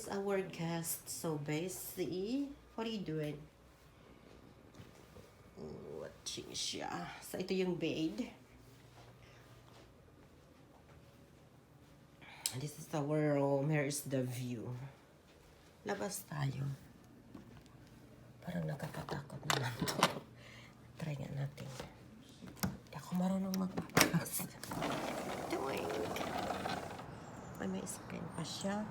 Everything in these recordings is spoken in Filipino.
is our guest. So basically, what are you doing? Watching siya. So ito yung bed. This is our room. Here is the view. Labas tayo. Parang nakakatakot naman to. Try nga natin. Hindi ako marunong magpapas. Doing. May screen pa siya.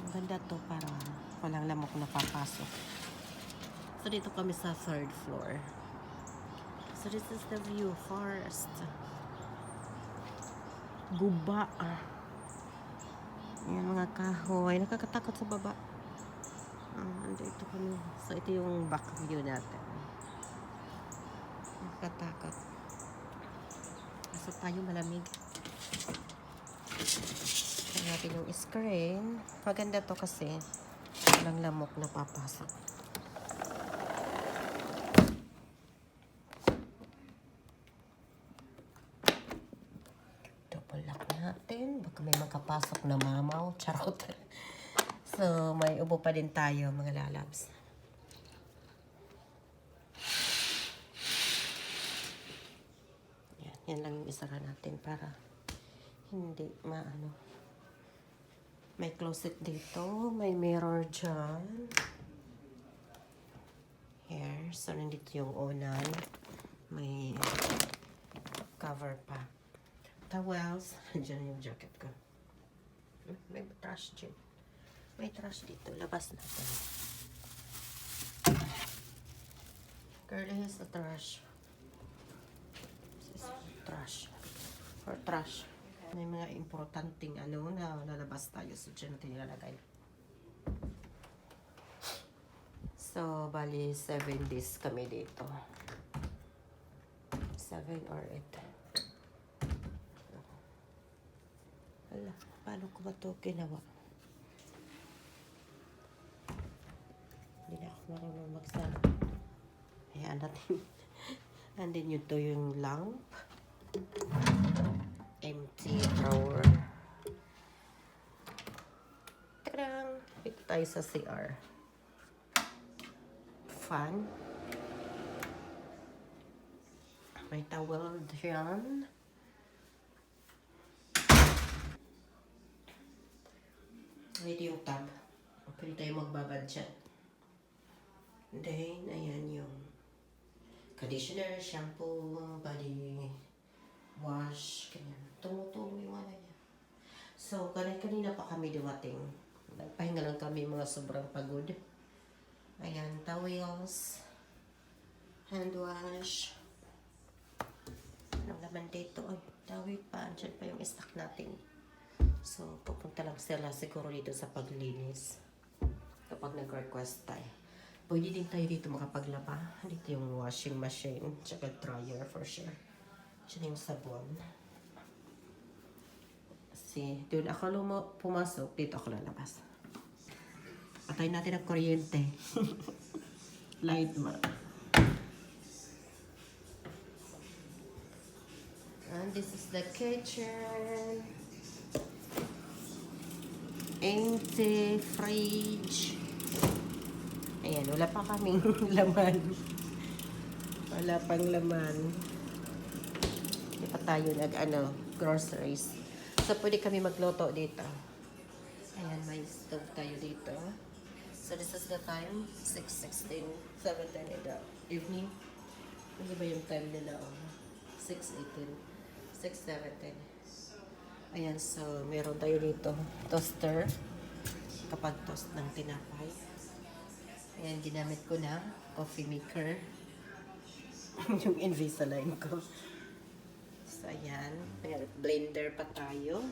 Ang ganda to para walang lamok na papasok. So dito kami sa 3rd floor. So this is the view. Forest. Guba. Ayan mga kahoy. Nakakatakot sa baba. Dito kami. So ito yung back view natin. Nakakatakot. Pasok tayo, malamig. Tignan natin yung screen. Maganda to kasi walang lamok na papasok. Double lock natin. Baka may makapasok na mamaw. Charot. So, may ubo pa din tayo, mga lalabs. Yan lang yung isara natin para hindi maano. May closet dito. May mirror dyan. Here. So, nandito yung unan. May cover pa. Towels. Diyan yung jacket ko. May trash dyan. May trash dito. Labas natin. Curly has a trash. Trash. Or trash. May mga importanteng ano na lalabas tayo. So, dyan natin ilalagay. So, bali 7 days kami dito. 7 or 8. Hala, paano ko ba ito ginawa? Hindi na ako marunong magsama. Ayan natin. Andin yun to yung lamp. Empty drawer. Tarang! Ito tayo sa CR. Fan. May towel dyan. Ito yung tab. Pwede tayo magbabad dyan. Then, ayan yung conditioner, shampoo, body wash, ganyan. Tumutulo yung ano niya. So, kanina pa kami dumating. Nagpahinga lang kami, mga sobrang pagod. Ayan, towels, hand wash. Anong laman dito? Ay, tawid pa. Andyan pa yung stock natin. So, pupunta lang sila siguro dito sa paglinis. Kapag nag-request tayo. Pwede din tayo dito makapaglaba. Dito yung washing machine. Tsaka dryer for sure. Diyan yung sabon. Kasi doon ako pumasok. Dito ako lalabas. Patayin natin ang kuryente. Light mo. And this is the kitchen. Empty fridge. Ayan, wala pa kaming laman. Wala pang laman. Hindi pa tayo groceries. So, pwede kami magluto dito. Ayan, may stove tayo dito. So, this is the time. 6:16, 7:10 in the evening. Ano ba yung time nila? 6:18, 6:17. Ayan, so, meron tayo dito. Toaster. Kapag toast ng tinapay. Ayan, ginamit ko na coffee maker. Yung Invisalign ko. So, ayan. Ayan, blender pa tayo.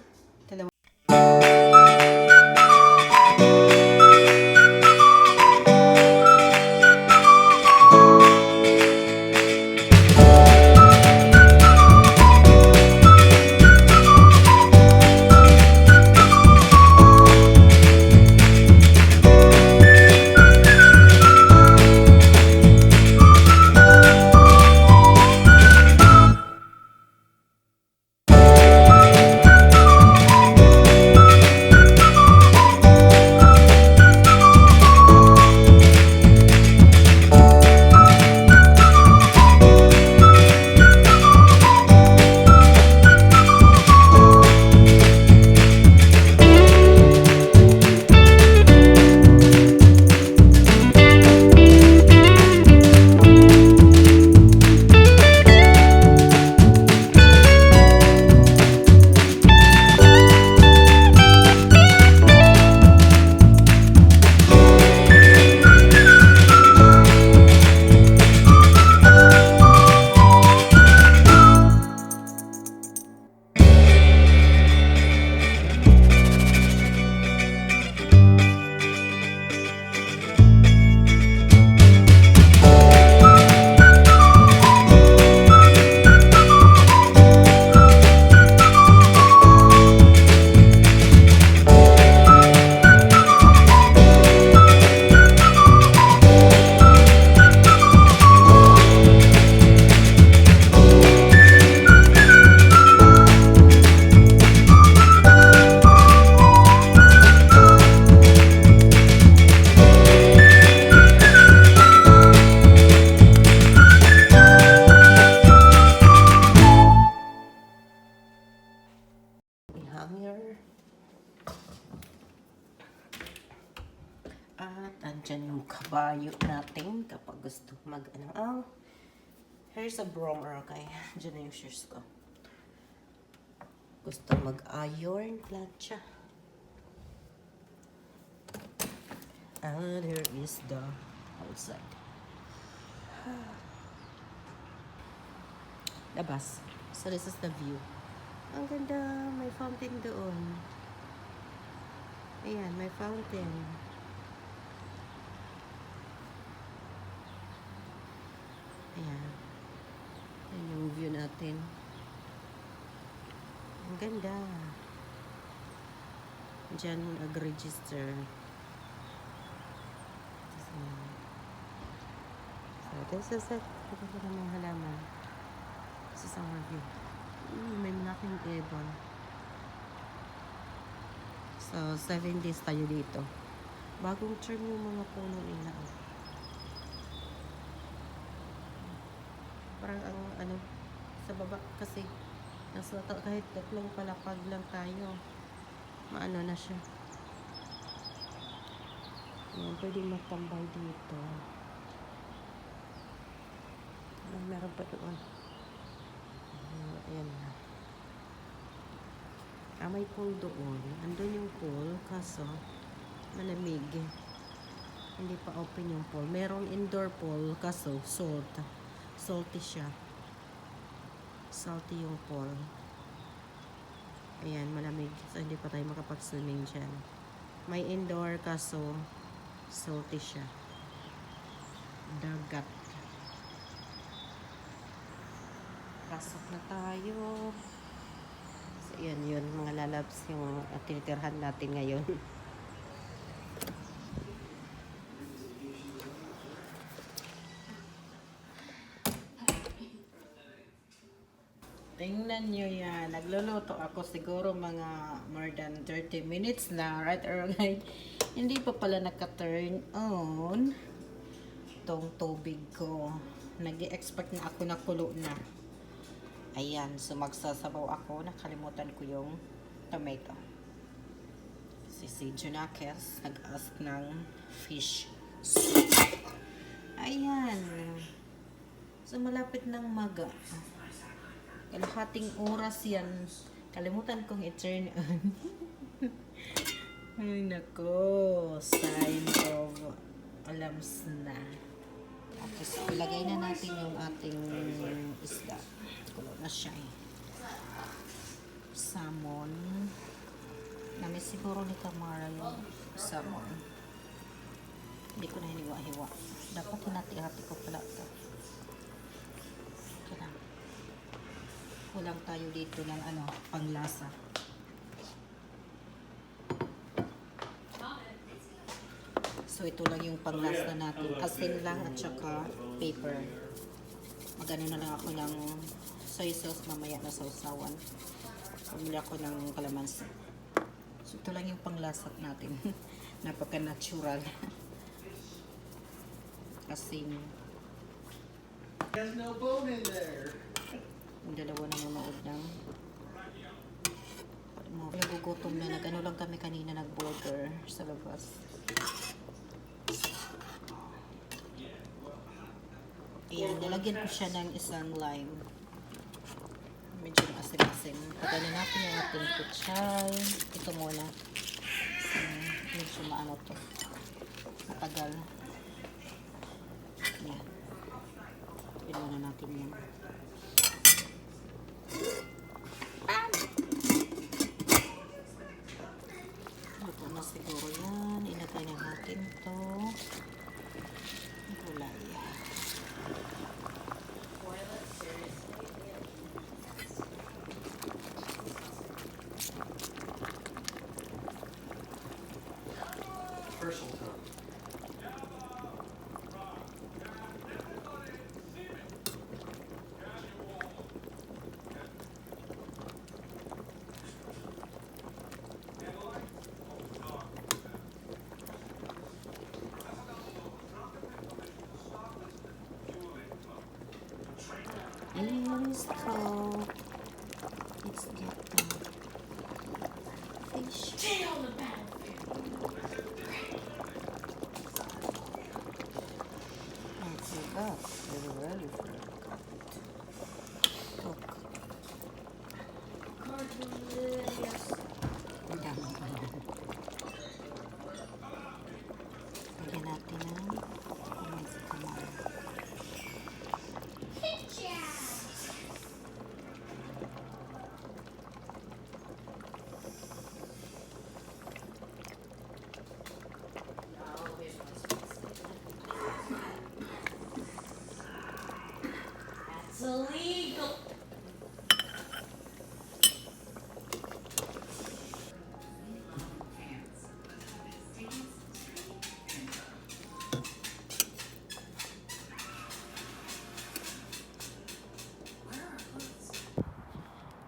hanger. At andyan yung kabayo natin kapag gusto mag ano. Oh, here's a bromer, okay? Andyan na yung shoes ko. Gusto mag-iron, plancha. And here is the outside. Labas. So this is the view. Ang ganda. May fountain doon. Ayan, may fountain. Ayan. Ayan yung view natin. Ang ganda. Diyan mag-register. So this is it. Ito ko ng halaman. This is our view. May malaking ibon. So 7 days tayo dito. Bagong term yung mga puno nila. Parang ang ano sa baba kasi nasa kahit tatlong palapag lang tayo. Maano na siya. Ayan, pwedeng magtambay dito. Meron pa doon. Ayan na. May pool doon. Andun yung pool, kaso malamig. Hindi pa open yung pool. Merong indoor pool, kaso salty siya. Salty yung pool. Ayan, malamig. So, hindi pa tayo makapag-swimming dyan. May indoor, kaso salty siya. Dagat. Pasok na tayo. So, yun, mga lalabs yung tinitirhan natin ngayon. Tingnan nyo yan. Nagluluto ako siguro mga more than 30 minutes na. Right or right? Hindi pa pala naka-turn on tong tubig ko. Nag-i-expect na ako na kulo na. Ayan. So, magsasabaw ako. Nakalimutan ko yung tomato. Si Junakes nag-ask ng fish soup. Ayan. So, malapit ng maga. Kalahating oras yan. Kalimutan kong i-turn on. Ay, nako. Sign of alarms na. Okay, so ilagay na natin yung ating isda. Kulo na siya eh. Salmon. Namin siguro ni Tamara yung salmon. Hindi ko na hiniwa-hiwa. Dapat hinati-hati ko pala ito. Okay na. Kulang tayo dito ng panglasa. So ito lang yung panglasa natin. Asin lang at saka pepper. Magano na lang ako ng soy sauce mamaya na sausawan. Pumili ako ng kalamansi. So ito lang yung panglasa natin. Napaka-natural. Asin. There's no bone in there. Yung dalawa nanonood ng nagugutom na. Nag-ano lang kami kanina, nag-burger sa labas. Ayan, nilagyan ko siya ng isang lime. Medyo asin-asin. Pagano natin yung ating kutsay. Ito muna. Medyo maano to. Matagal. Ayan. Pinuha natin yan. Luto na siguro yan. Ilagay na natin to. Gulay. Personal time.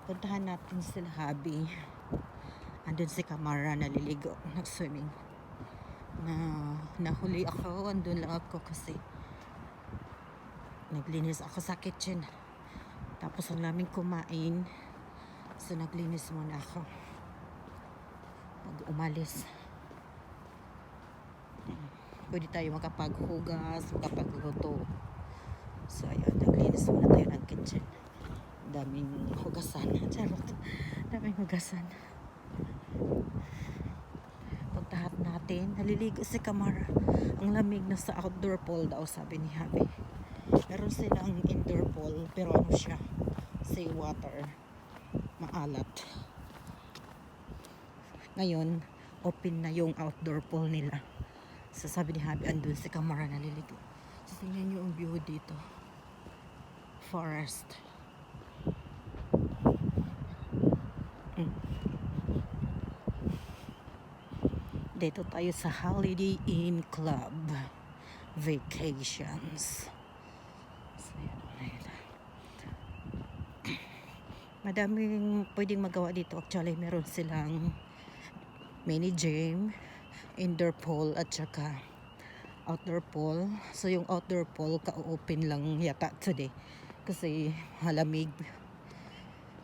Puntahan natin sila Habi. Andun si Kamara naliligo, nag-swimming. Nahuli ako, andun lang ako kasi naglinis ako sa kitchen. Tapos ang laming kumain. So naglinis muna ako. Pag umalis, pwede tayo makapaghugas, makapagluto. So ayun, naglinis muna tayo ng kitchen. Daming hugasan. Charot. Daming hugasan. Puntahan natin. Naliligo si Kamara. Ang lamig na sa outdoor pool daw, sabi ni Habi. Meron silang indoor pool, pero ano siya? Sea water. Maalat. Ngayon, open na yung outdoor pool nila. So sabi ni Habi, andun si Kamara naliligo. So tingnan nyo ang view dito. Forest. Dito tayo sa Holiday Inn Club Vacations. So, yan. Madaming pwedeng magawa dito. Actually, meron silang mini gym, indoor pool at saka outdoor pool. So yung outdoor pool ka-open lang yata today kasi malamig.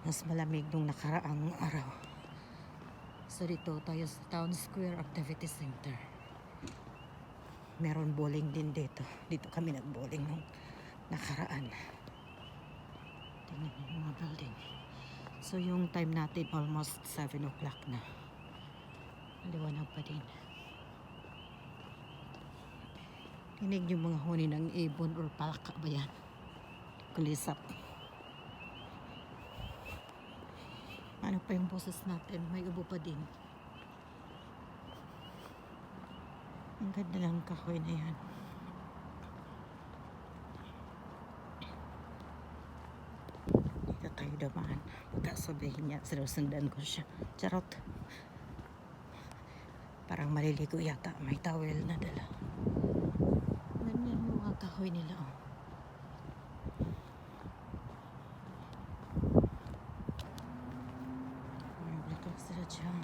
Mas malamig nung nakaraang araw. So dito tayo sa Town Square Activity Center. Meron bowling din dito. Dito kami nag-bowling nung nakaraan. Tingnan yung mga building. So yung time natin almost 7 o'clock na. Maliwanag pa din. Tinig yung mga huni ng ibon or palaka ba yan? Kulisap. Ano pa yung boses natin? May ubo pa din. Ang ganda lang kahoy na yan. Dito tayo damaan. Baka sabihin niya, sinusundan ko siya. Charot. Parang maliligo yata. May towel na dala. Ganyan yung mga kahoy nila. Oh. Sila dyan.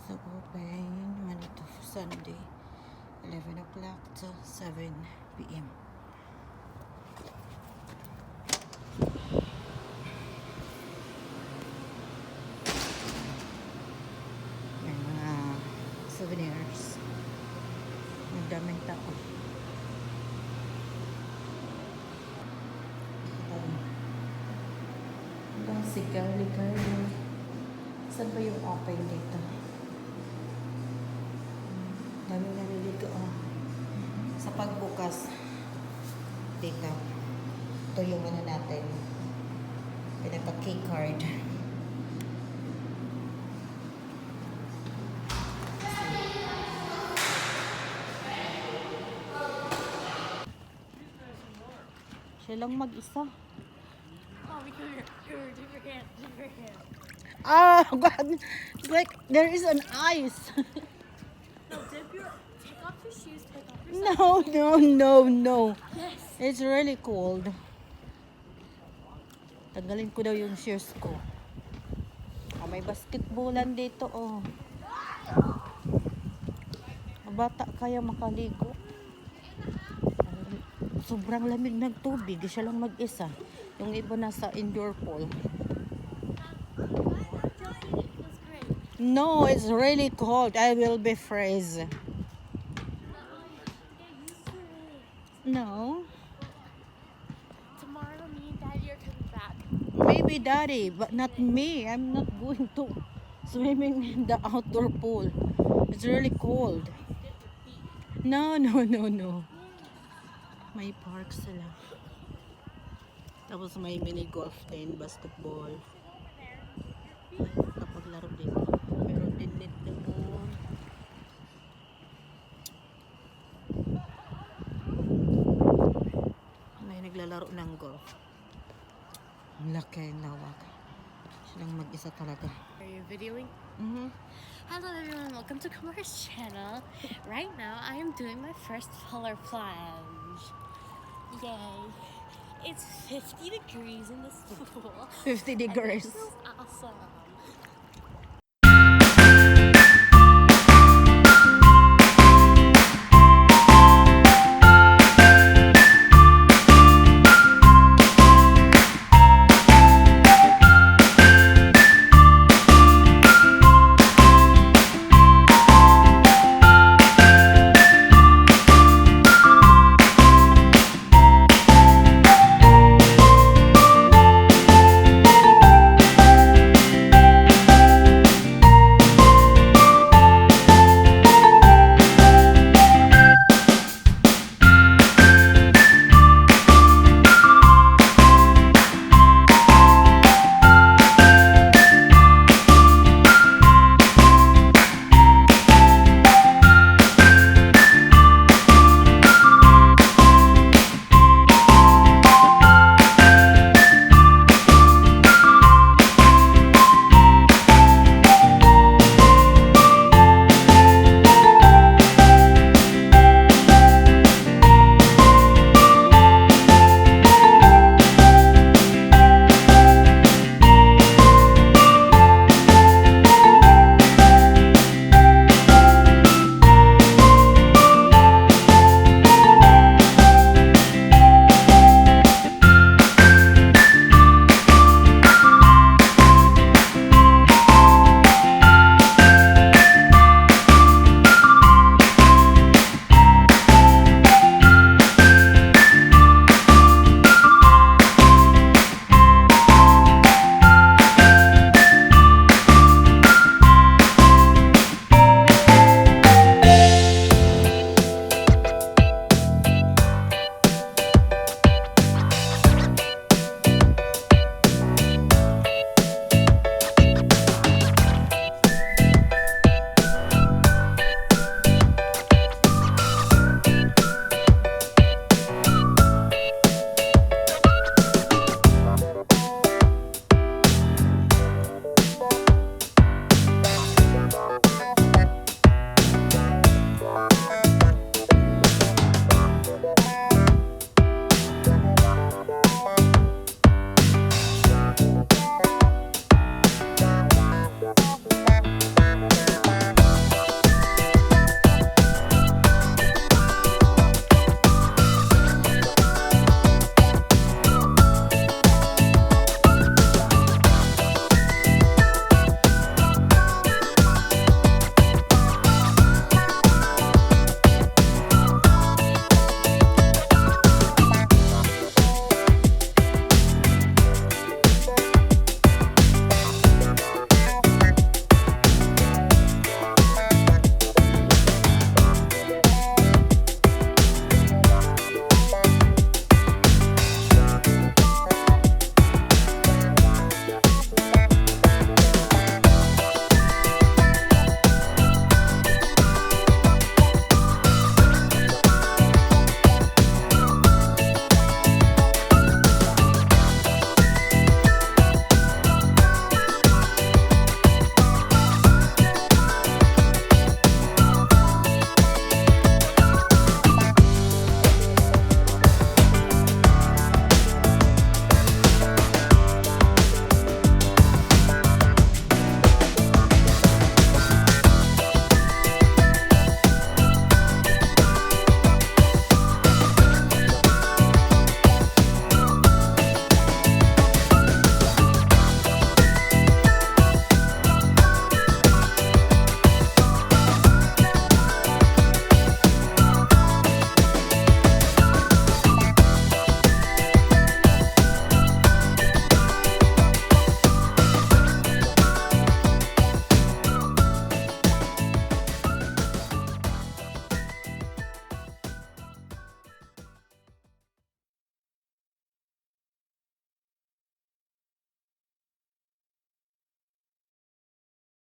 So open Monday to Sunday 11 o'clock to 7 p.m. Souvenirs. Ang daming tao. Hanggang sigali-gali. Saan ba yung open dito? Daming naliligo. Oh. Sa pagbukas dito. Ito yung ano natin. Pinaka-key card. Siya lang mag-isa. Oh, because you're different. Ah, God. It's like there is an ice. No, take off your shoes, take off your No. Yes. It's really cold. Tanggalin ko daw yung shoes ko. Ah, may basketballan dito, oh. Bata kaya makaligo. Sobrang lamig ng tubig. Siya lang mag-isa. Yung iba nasa indoor pool. Feels great. No, it's really cold. I will be freeze. Get used to it. No. Tomorrow, me and Daddy are coming back. Maybe Daddy, but not me. I'm not going to swimming in the outdoor pool. It's really cold. Dip your feet. No. May park sila. Tapos may mini golf din, basketball. Kapaglaro din. Meron din net doon. May naglalaro ng golf. Ang laki, ang lawak. Silang mag-isa talaga. Are you videoing? Mhm. Hello everyone, welcome to Kamar's channel. Right now, I am doing my first polar plunge. Yay! It's 50 degrees in this pool. 50 degrees. And there's